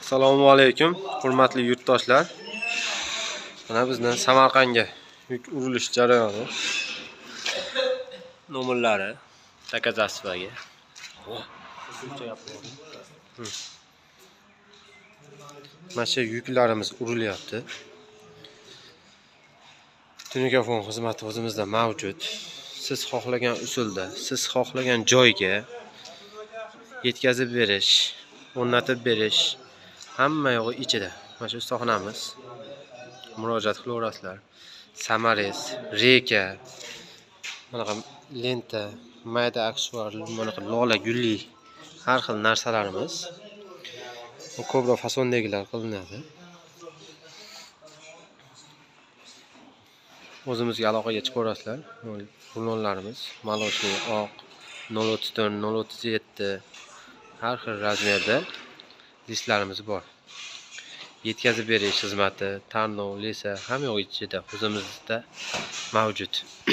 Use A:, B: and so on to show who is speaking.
A: Assalomu alaykum, hurmatli yurtdoshlar. Mana bizning Samarqandga yuk urilish jarayoni. Nomerlari takazasibaga. Mana shu yuklarimiz urilyapti. Tunikafon xizmati o'zimizda mavjud. Siz xohlagan usulda, siz xohlagan joyga yetkazib berish, o'rnatib berish hamma yo'g'i ichida. Mana shu ustaxonamiz. Murojaat qilaverasizlar. Samarez, reka, bunaqa lenta, mayda aksesuar, bunaqa lola gulli har xil narsalarimiz. Bu ko'proq fasondagilar qilinadi. O'zimizga aloqaga chiqaverasizlar. Rulonlarimiz malochli oq 034, 037 har xil razmerda listlarimiz bor. Yetkazib berish xizmati, tarnov, lesa hamma yo'q ichida o'zimizda mavjud.